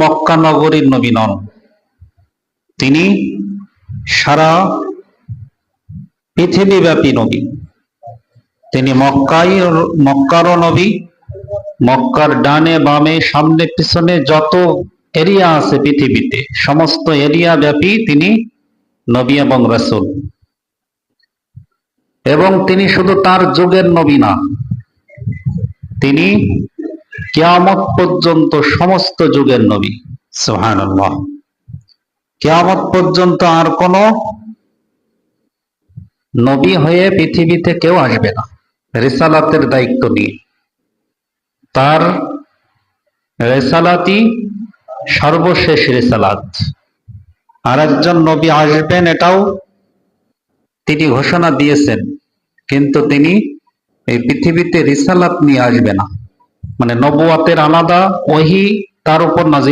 মক্কা নগরীর নবী নন, তিনি সারা পৃথিবীব্যাপী নবী। তিনি মক্কারও নবী। মক্কার ডানে বামে সামনে পিছনে যত এরিয়া আছে পৃথিবীতে, সমস্ত এরিয়া ব্যাপী তিনি নবী এবং রাসূল। এবং তিনি শুধু তার যুগের নবী না, তিনি কিয়ামত পর্যন্ত সমস্ত যুগের নবী। সুবহানাল্লাহ। কিয়ামত পর্যন্ত আর কোন নবী হয়ে পৃথিবীতে কেউ আসবে না রিসালাতের দায়িত্ব নিয়ে। তার রিসালাতই সর্বশেষ রিসালাত। আর একজন নবী আসবেন এটাও তিনি ঘোষণা দিয়েছেন, কিন্তু তিনি এই পৃথিবীতে রিসালাত নিয়ে আসবে না। মানে নবুয়াতের আলাদা ওহী তার উপর নাজিল